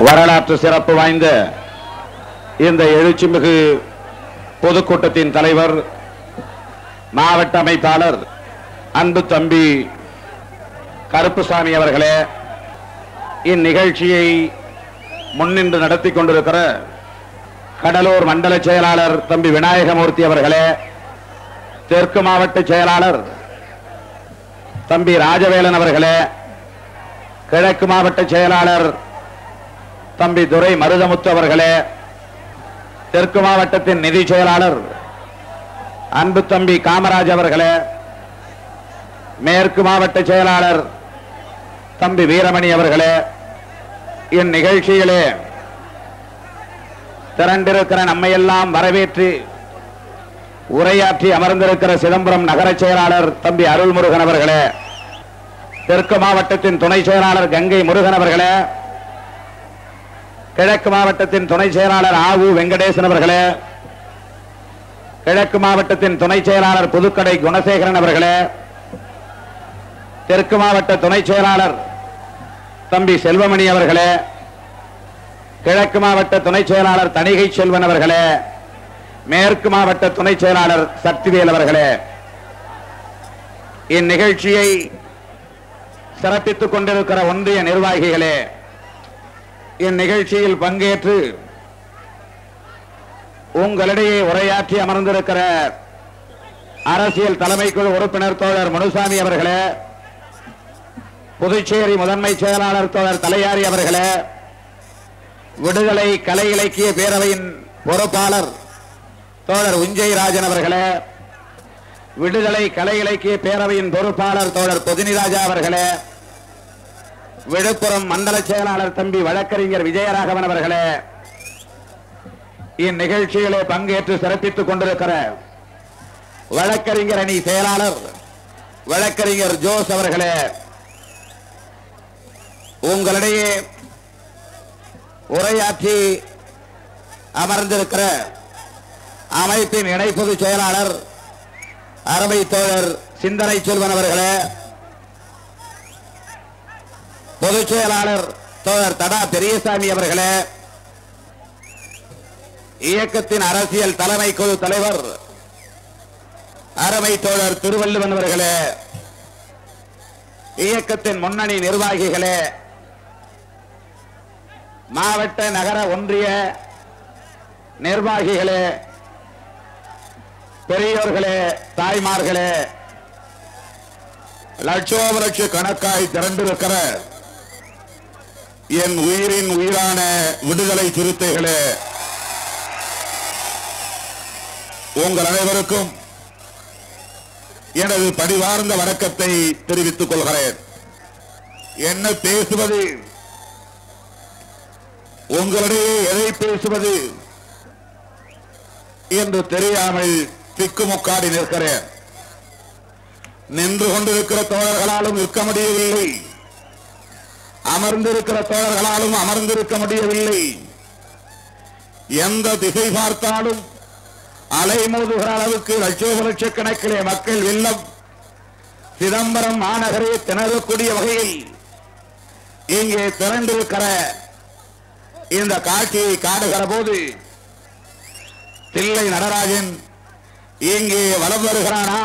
வரலாற்று சிறப்பு வாய்ந்த இந்த எழுச்சிமிகு பொதுக்கூட்டத்தின் தலைவர் மாவட்ட அமைப்பாளர் அன்பு தம்பி கருப்புசாமி அவர்களே, இந்நிகழ்ச்சியை முன்னின்று நடத்தி கொண்டிருக்கிற கடலூர் மண்டல செயலாளர் தம்பி விநாயகமூர்த்தி அவர்களே, தெற்கு மாவட்ட செயலாளர் தம்பி ராஜவேலன் அவர்களே, கிழக்கு மாவட்ட செயலாளர் தம்பி துரை மருதமுத்து அவர்களே, தெற்கு மாவட்டத்தின் நிதி செயலாளர் அன்பு தம்பி காமராஜ் அவர்களே, மேற்கு மாவட்ட செயலாளர் தம்பி வீரமணி அவர்களே, இந்நிகழ்ச்சியிலே திரண்டிருக்கிற நம்மையெல்லாம் வரவேற்று உரையாற்றி அமர்ந்திருக்கிற சிதம்பரம் நகர செயலாளர் தம்பி அருள்முருகன் அவர்களே, தெற்கு மாவட்டத்தின் துணை செயலாளர் கங்கை முருகன் அவர்களே, கிழக்கு மாவட்டத்தின் துணை செயலாளர் ஆவு வெங்கடேசன் அவர்களே, கிழக்கு மாவட்டத்தின் துணை செயலாளர் புதுக்கடை குணசேகரன் அவர்களே, தெற்கு மாவட்ட துணை செயலாளர் தம்பி செல்வமணி அவர்களே, கிழக்கு மாவட்ட துணை செயலாளர் தணிகை செல்வன் அவர்களே, மேற்கு மாவட்ட துணை செயலாளர் சக்திவேல் அவர்களே, இந்நிகழ்ச்சியை சிறப்பித்துக் கொண்டிருக்கிற ஒன்றிய நிர்வாகிகளே, இந்நிகழ்ச்சியில் பங்கேற்று உங்களிடையே உரையாற்றி அமர்ந்திருக்கிற அரசியல் தலைமைக்குழு உறுப்பினர் தோழர் முனுசாமி அவர்களே, புதுச்சேரி முதன்மை செயலாளர் தோழர் தலையாரி அவர்களே, விடுதலை கலை இலக்கிய பேரவையின் பொறுப்பாளர் தோழர் உஞ்சை ராஜன் அவர்களே, விடுதலை கலை இலக்கிய பேரவையின் பொறுப்பாளர் தோழர் பொதினிராஜா அவர்களே, விழுப்புரம் மண்டல செயலாளர் தம்பி வழக்கறிஞர் விஜயராகவன் அவர்களே, இந்நிகழ்ச்சியிலே பங்கேற்று சிறப்பித்துக் கொண்டிருக்கிற வழக்கறிஞர் அணி செயலாளர் வழக்கறிஞர் ஜோஸ் அவர்களே, உங்களிடையே உரையாற்றி அமர்ந்திருக்கிற அமைப்பின் இணை பொதுச் செயலாளர் அருமை தோழர் சிந்தனை செல்வன் அவர்களே, பொதுச் செயலாளர் தோழர் தடா பெரியசாமி அவர்களே, இயக்கத்தின் அரசியல் தலைமை குழு தலைவர் அருமை தோழர் திருவள்ளுவன் அவர்களே, இயக்கத்தின் முன்னணி நிர்வாகிகளே, மாவட்ட நகர ஒன்றிய நிர்வாகிகளே, பெரியோர்களே, தாய்மார்களே, லட்சோப லட்ச கணக்காய் திரண்டிருக்கிற என் உயிரின் உயிரான விடுதலை சிறுத்தைகளே, உங்கள் அனைவருக்கும் எனது பணிவார்ந்த வணக்கத்தை தெரிவித்துக் கொள்கிறேன். என்ன பேசுவது, உங்களிடையே எதை பேசுவது என்று தெரியாமல் திக்குமுக்காடி நிற்கிறேன். நின்று கொண்டிருக்கிற தோழர்களாலும் நிற்க முடியவில்லை, அமர்ந்திருக்கிற தோழர்களாலும் அமர்ந்திருக்க முடியவில்லை. எந்த திசை பார்த்தாலும் அலைமோதுகிற அளவுக்கு லட்சோப லட்சக்கணக்கிலே மக்கள் வெள்ளம் சிதம்பரம் மாநகரே திணறக்கூடிய வகையில் இங்கே திரண்டிருக்கிற இந்த காட்சியை காணுகிற போது தில்லை நடராஜன் இங்கே வலம் வருகிறானா,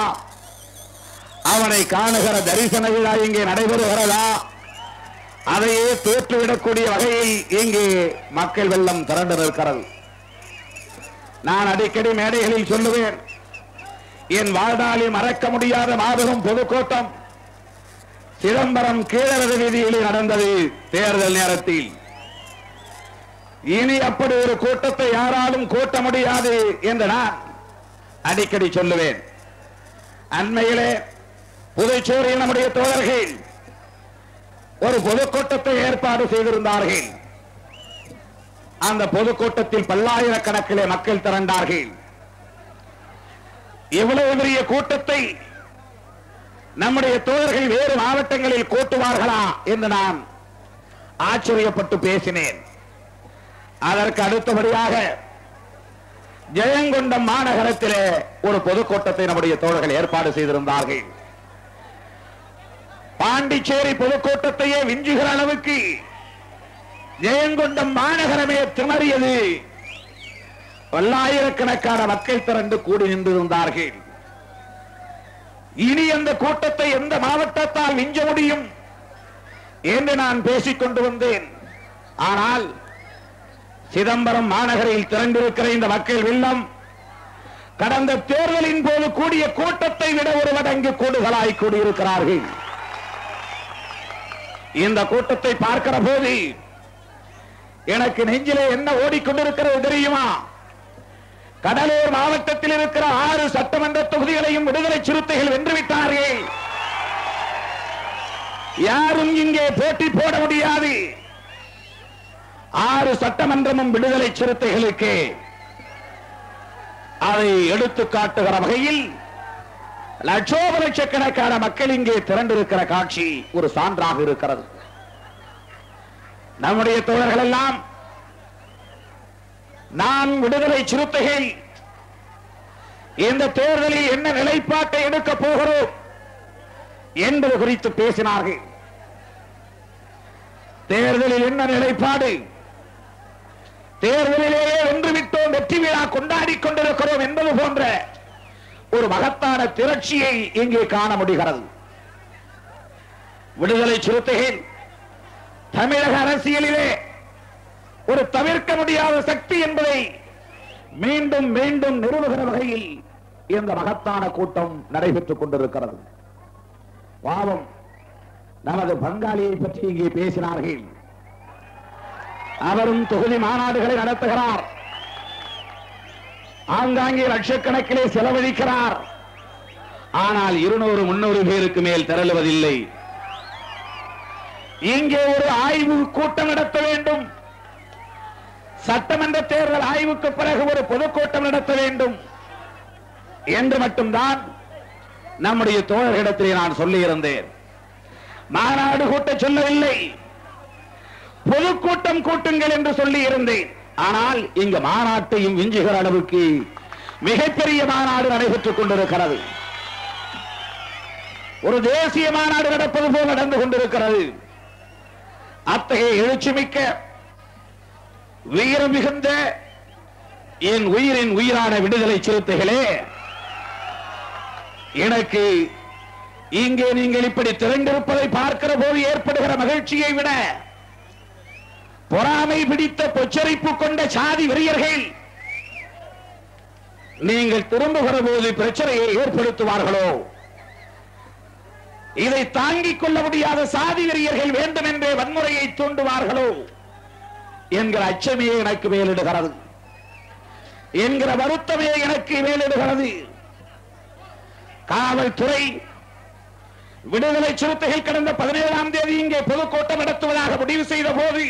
அவனை காணுகிற தரிசன விழா இங்கே நடைபெறுகிறதா, அதையே தோற்றுவிடக்கூடிய வகையில் இங்கே மக்கள் வெள்ளம் திரண்டு நிற்கிறது. நான் அடிக்கடி மேடைகளில் சொல்லுவேன், என் வாழ்நாளில் மறக்க முடியாத மாபெரும் பொதுக்கூட்டம் சிதம்பரம் கீழரத வீதியிலே நடந்தது தேர்தல் நேரத்தில். இனி அப்படி ஒரு கூட்டத்தை யாராலும் கூட்ட முடியாது என்று நான் அடிக்கடி சொல்லுவேன். அண்மையிலே புதுச்சேரியில் நம்முடைய தோழர்கள் ஒரு பொதுக்கூட்டத்தை ஏற்பாடு செய்திருந்தார்கள். அந்த பொதுக்கூட்டத்தில் பல்லாயிரக்கணக்கிலே மக்கள் திரண்டார்கள். இவ்வளவு பெரிய கூட்டத்தை நம்முடைய தோழர்கள் வேறு மாவட்டங்களில் கூட்டுவார்களா என்று நான் ஆச்சரியப்பட்டு பேசினேன். அதற்கு அடுத்தபடியாக ஜெயங்கொண்டம் மாநகரத்திலே ஒரு பொதுக்கூட்டத்தை நம்முடைய தோழர்கள் ஏற்பாடு செய்திருந்தார்கள். பாண்டிச்சேரி பொதுக்கூட்டத்தையே விஞ்சுகிற அளவுக்கு ஜெயங்கொண்டம் மாநகரமே திணறியது. பல்லாயிரக்கணக்கான மக்கள் திரண்டு கூடி நின்றிருந்தார்கள். இனி அந்த கூட்டத்தை எந்த மாவட்டத்தால் மிஞ்ச முடியும் என்று நான் பேசிக் கொண்டு வந்தேன். ஆனால் சிதம்பரம் மாநகரில் திரண்டிருக்கிற இந்த மக்கள் வெள்ளம் கடந்த தேர்தலின் போது கூடிய கூட்டத்தை விட ஒரு மடங்கு கூடுதலாய் கூடியிருக்கிறார்கள். இந்த கூட்டத்தை பார்க்கிற போது எனக்கு நெஞ்சிலே என்ன ஓடிக்கொண்டிருக்கிறது தெரியுமா? கடலூர் மாவட்டத்தில் இருக்கிற 6 சட்டமன்ற தொகுதிகளையும் விடுதலை சிறுத்தைகள் வென்றுவிட்டார்கள். யாரும் இங்கே போட்டி போட முடியாது. 6 சட்டமன்றமும் விடுதலை சிறுத்தைகளுக்கு. அதை எடுத்து காட்டுகிற வகையில் லட்சோப லட்சக்கணக்கான மக்கள் இங்கே திரண்டிருக்கிற காட்சி ஒரு சான்றாக இருக்கிறது. நம்முடைய தோழர்கள் எல்லாம் நான் விடுதலை சிறுத்தைகள் இந்த தேர்தலில் என்ன நிலைப்பாட்டை எடுக்க போகிறோம் என்பது குறித்து பேசினார்கள். தேர்தலில் என்ன நிலைப்பாடு, தேர்தலிலேயே வென்றுவிட்டோம், வெற்றி விழா கொண்டாடி கொண்டிருக்கிறோம் என்பது போன்ற ஒரு மகத்தான திரட்சியை இங்கே காண முடிகிறது. விடுதலை சிறுத்தைகள் தமிழக அரசியலிலே ஒரு தவிர்க்க முடியாத சக்தி என்பதை மீண்டும் மீண்டும் நிறுவுகிற வகையில் இந்த மகத்தான கூட்டம் நடைபெற்றுக் கொண்டிருக்கிறது. பாவம், நமது பங்காளியை பற்றி இங்கே பேசினார்கள். அவரும் தொகுதி மாநாடுகளை நடத்துகிறார். ஆங்காங்கே லட்சக்கணக்கிலே செலவழிக்கிறார். ஆனால் 200-300 பேருக்கு மேல் திரளுவதில்லை. இங்கே ஒரு ஆய்வு கூட்டம் நடத்த வேண்டும். சட்டமன்ற தேர்தல் ஆய்வுக்கு பிறகு ஒரு பொதுக்கூட்டம் நடத்த வேண்டும் என்று மட்டும்தான் நம்முடைய தோழர்களிடத்திலே நான் சொல்லியிருந்தேன். மாநாடு கூட்ட சொல்லவில்லை, பொதுக்கூட்டம் கூட்டுங்கள் என்று சொல்லி இருந்தேன். ஆனால் இங்கு மாநாட்டையும் விஞ்சுகிற அளவுக்கு மிகப்பெரிய மாநாடு நடைபெற்றுக் கொண்டிருக்கிறது. ஒரு தேசிய மாநாடு நடப்பது போல் நடந்து கொண்டிருக்கிறது. அத்தகைய எழுச்சிமிக்க வீரம் மிகுந்த என் உயிரின் உயிரான விடுதலை சிறுத்தைகளே, எனக்கு இங்கே நீங்கள் இப்படி திரண்டிருப்பதை பார்க்கிற போது ஏற்படுகிற மகிழ்ச்சியை விட பொறாமை பிடித்த பொச்சரிப்பு கொண்ட சாதி வெறியர்கள் நீங்கள் திரும்புகிற போது பிரச்சனையை ஏற்படுத்துவார்களோ, இதை தாங்கிக் கொள்ள முடியாத சாதி வெறியர்கள் வேண்டும் என்றே வன்முறையை தூண்டுவார்களோ என்கிற அச்சமே எனக்கு மேலிடுகிறது, என்கிற வருத்தமே எனக்கு மேலிடுகிறது. காவல்துறை விடுதலை சிறுத்தைகள் கடந்த 17ஆம் தேதி இங்கே பொதுக்கூட்டம் நடத்துவதாக முடிவு செய்த போது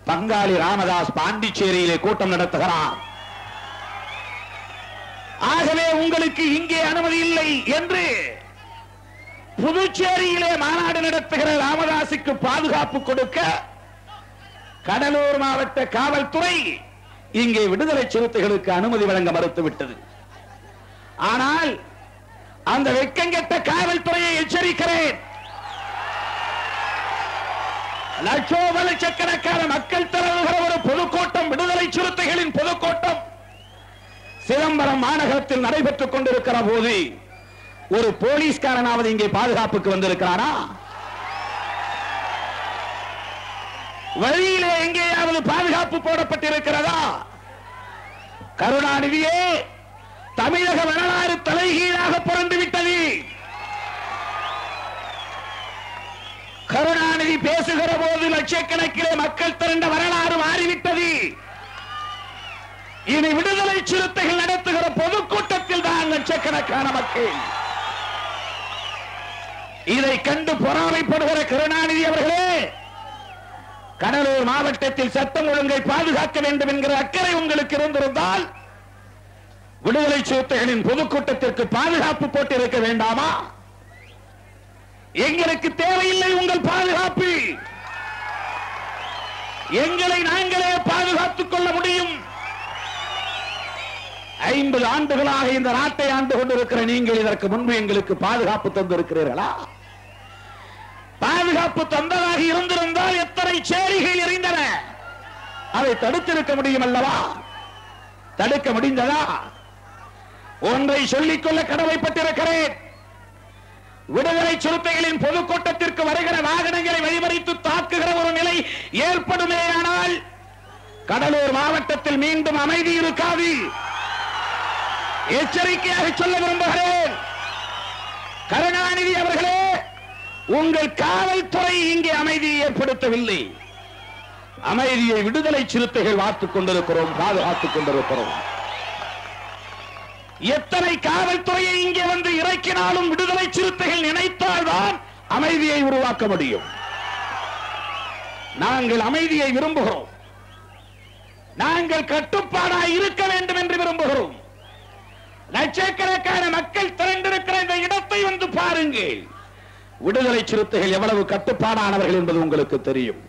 பங்காளி ராமதாஸ் பாண்டிச்சேரியிலே கூட்டம் நடத்துகிறார். ஆகவே உங்களுக்கு இங்கே அனுமதி இல்லை என்று புதுச்சேரியிலே மாநாடு நடத்துகிற ராமதாசுக்கு பாதுகாப்பு கொடுக்க கடலூர் மாவட்ட காவல்துறை இங்கே விடுதலை சிறுத்தைகளுக்கு அனுமதி வழங்க மறுத்துவிட்டது. ஆனால் அந்த வெட்கங்கெட்ட காவல்துறையை எச்சரிக்கிறேன். லட்சோப லட்சக்கணக்கான மக்கள் திரளுகிற ஒரு பொதுக்கூட்டம், விடுதலை சிறுத்தைகளின் பொதுக்கூட்டம் சிதம்பரம் மாநகரத்தில் நடைபெற்றுக் கொண்டிருக்கிற போது ஒரு போலீஸ்காரனாவது இங்கே பாதுகாப்புக்கு வந்திருக்கிறானா? வழியிலே எங்கேயாவது பாதுகாப்பு போடப்பட்டிருக்கிறதா? கருணாநிதியே, தமிழக வரலாறு தலைகீழாக புரண்டுவிட்டது. கருணாநிதி பேசுகிற போது லட்சக்கணக்கிலே மக்கள் திரண்ட வரலாறு மாறிவிட்டது. இனி விடுதலை சிறுத்தைகள் நடத்துகிற பொதுக்கூட்டத்தில் தான் லட்சக்கணக்கான மக்கள். இதை கண்டு பொறாமைப்படுகிற கருணாநிதி அவர்களே, கடலூர் மாவட்டத்தில் சட்டம் ஒழுங்கை பாதுகாக்க வேண்டும் என்கிற அக்கறை உங்களுக்கு இருந்திருந்தால் விடுதலை சிறுத்தைகளின் பொதுக்கூட்டத்திற்கு பாதுகாப்பு போட்டிருக்க வேண்டாமா? எங்களுக்கு தேவையில்லை உங்கள் பாதுகாப்பு. எங்களை நாங்களே பாதுகாத்துக் கொள்ள முடியும். 50 ஆண்டுகளாக இந்த நாட்டை ஆண்டு கொண்டிருக்கிற நீங்கள் இதற்கு முன்பு எங்களுக்கு பாதுகாப்பு தந்திருக்கிறீர்களா? பாதுகாப்பு தந்ததாக இருந்திருந்தால் எத்தனை சேரிகள் எறிந்தன, அதை தடுத்திருக்க முடியும் அல்லவா? தடுக்க முடிந்ததா? ஒன்றை சொல்லிக்கொள்ள கடமைப்பட்டிருக்கிறேன். விடுதலை சிறுத்தைகளின் பொதுக்கூட்டத்திற்கு வருகிற வாகனங்களை வழிமறித்து தாக்குகிற ஒரு நிலை ஏற்படுமேயானால் கடலூர் மாவட்டத்தில் மீண்டும் அமைதி இருக்காது. எச்சரிக்கையாக சொல்ல விரும்புகிறேன். கருணாநிதி அவர்களே, உங்கள் காவல்துறை இங்கே அமைதியை ஏற்படுத்தவில்லை. அமைதியை விடுதலை சிறுத்தைகள் வாத்துக் கொண்டிருக்கிறோம், பாதுகாத்துக் கொண்டிருக்கிறோம். எத்தனை காவல்துறையை இங்கே வந்து இறக்கினாலும் விடுதலை சிறுத்தைகள் நினைத்தால்தான் அமைதியை உருவாக்க முடியும். நாங்கள் அமைதியை விரும்புகிறோம். நாங்கள் கட்டுப்பாடாக இருக்க வேண்டும் என்று விரும்புகிறோம். லட்சக்கணக்கான மக்கள் திரண்டிருக்கிற இந்த இடத்தை வந்து பாருங்கள். விடுதலை சிறுத்தைகள் எவ்வளவு கட்டுப்பாடானவர்கள் என்பது உங்களுக்கு தெரியும்.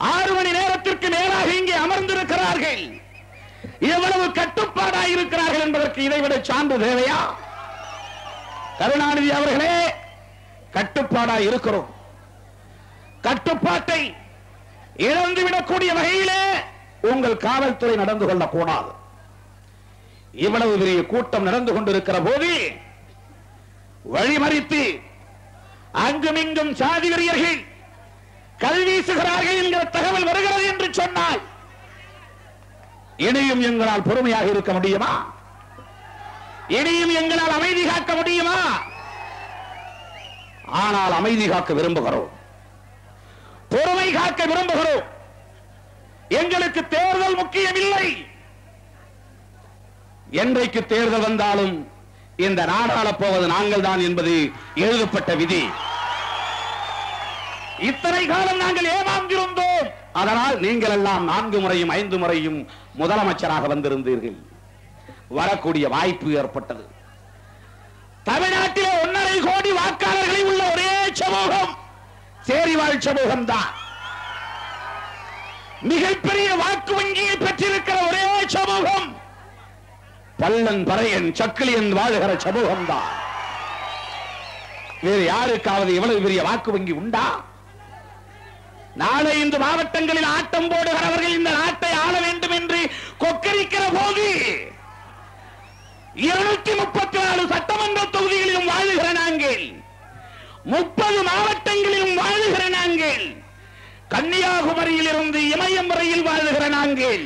6 மணி நேரத்திற்கு மேலாக இங்கே அமர்ந்திருக்கிறார்கள். எவ்வளவு கட்டுப்பாடாக இருக்கிறார்கள் என்பதற்கு இதைவிட சான்று தேவையா? கருணாநிதி அவர்களே, கட்டுப்பாடாக இருக்கிறோம். கட்டுப்பாட்டை இழந்துவிடக்கூடிய வகையிலே உங்கள் காவல்துறை நடந்து கொள்ளக்கூடாது. இவ்வளவு பெரிய கூட்டம் நடந்து கொண்டிருக்கிற போது வழிமறித்து அங்குமிங்கும் சாதி வெறியர்கள் கல்வீசுகிறார்கள் என்கிற தகவல் வருகிறது என்று சொன்னால் இனியும் எங்களால் பொறுமையாக இருக்க முடியுமா? இனியும் எங்களால் அமைதி காக்க முடியுமா? ஆனால் அமைதி காக்க விரும்புகிறோம், பொறுமை காக்க விரும்புகிறோம். எங்களுக்கு தேர்தல் முக்கியம் இல்லை. என்றைக்கு தேர்தல் வந்தாலும் இந்த நாடாளப் போவது நாங்கள் தான் என்பது எழுதப்பட்ட விதி. இத்தனை காலம் நாங்கள் ஏமாந்திருந்தோம். அதனால் நீங்கள் எல்லாம் 4 முறையும் 5 முறையும் முதலமைச்சராக வந்திருந்தீர்கள். வரக்கூடிய வாய்ப்பு ஏற்பட்டது. தமிழ்நாட்டிலே 1.5 கோடி வாக்காளர்களை உள்ள ஒரே சமூகம் சேரிவாழ் சமூகம் தான். மிகப்பெரிய வாக்கு வங்கியை பெற்றிருக்கிற ஒரே சமூகம் பல்லன் பறையன் சக்கிலியன் வாழுகிற சமூகம் தான். வேறு யாருக்காவது எவ்வளவு பெரிய வாக்கு வங்கி உண்டா? நாளை இந்த மாவட்டங்களில் ஆட்டம் போடுகிறவர்கள் இந்த நாட்டை ஆள வேண்டும் என்று கொக்கரிக்கிற போது 234 சட்டமன்ற தொகுதிகளிலும் வாழுகிற நாங்கள், 30 மாவட்டங்களிலும் வாழுகிற நாங்கள், கன்னியாகுமரியில் இருந்து இமயம் வரையில் வாழுகிற நாங்கள்,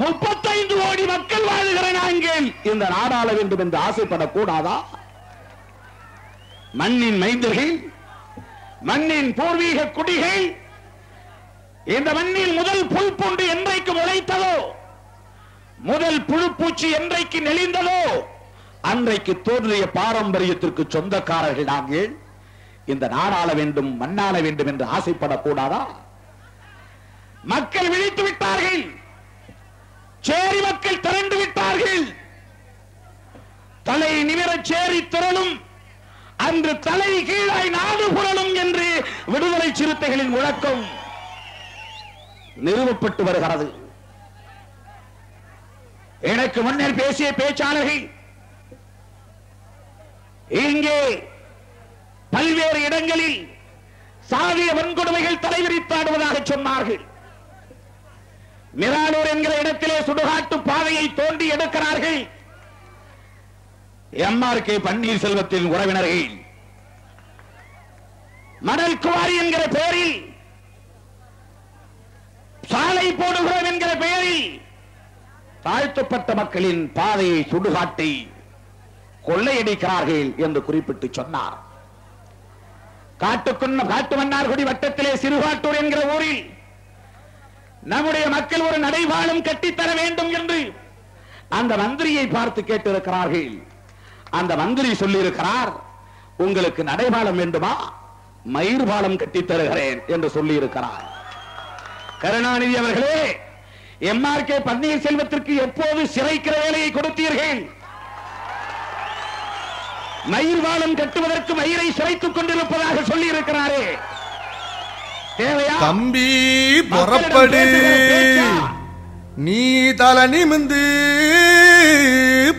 35 கோடி மக்கள் வாழுகிற நாங்கள் இந்த நாடாள வேண்டும் என்று ஆசைப்படக்கூடாதா? மண்ணின் மைந்தர்கள், மண்ணின் பூர்வீக குடிகள், இந்த மண்ணில் முதல் புல் பூண்டு என்றைக்கு முளைத்ததோ, முதல் புழுப்பூச்சி என்றைக்கு நெளிந்ததோ அன்றைக்கு தோன்றிய பாரம்பரியத்திற்கு சொந்தக்காரர்கள் நாங்கள். இந்த நாடாள வேண்டும், மண்ணாள வேண்டும் என்று ஆசைப்படக்கூடாதா? மக்கள் விழித்து விட்டார்கள். சேரி மக்கள் திரண்டு விட்டார்கள். தலை நிமிர சேரி திரளும், அன்று தலை கீழாய் நாடு புரளும் என்று விடுதலை சிறுத்தைகளின் முழக்கம் நிறுவப்பட்டு வருகிறது. எனக்கு முன்னர் பேசிய பேச்சாளர்கள் இங்கே பல்வேறு இடங்களில் சாதிய வன்கொடுமைகள் தலைவிரித்தாடுவதாக சொன்னார்கள். மிராலூர் என்கிற இடத்திலே சுடுகாட்டு பாதையை தோண்டி எடுக்கிறார்கள். எம்ஆர்கே பன்னீர்செல்வத்தின் உறவினர்கள் மணல் குவாரி என்கிற பெயரில், சாலை போடுகிறோம் என்கிற பெயரில் தாழ்த்தப்பட்ட மக்களின் பாதையை சுடுகாட்டை கொள்ளையடிக்கிறார்கள் என்று குறிப்பிட்டு சொன்னார். காட்டுமன்னார்குடி வட்டத்திலே சிறுகாட்டூர் என்கிற ஊரில் நம்முடைய மக்கள் ஒரு நடைபாலம் கட்டித்தர வேண்டும் என்று அந்த மந்திரியை பார்த்து கேட்டிருக்கிறார்கள். அந்த மந்திரி சொல்லியிருக்கிறார், உங்களுக்கு நடைபாலம் வேண்டுமா, மயிர்பாலம் கட்டித் தருகிறேன் என்று சொல்லியிருக்கிறார். கருணாநிதி அவர்களே, எம்ஆர்கே பன்னீர்செல்வத்திற்கு எப்போது சிறைக்கிற வேலையை கொடுத்தீர்கள்? மயிர்வாளம் கட்டுவதற்கு மயிரை சிறைத்துக் கொண்டிருப்பதாக சொல்லி இருக்கிறாரே, தேவையா? தம்பி புறப்படு, நீ தலை நிமிந்து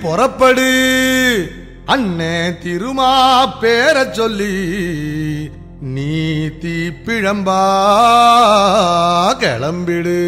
புறப்படு, அண்ணே திருமா பேர சொல்லி நீ தீப்பிழம்பா கிளம்பிடு.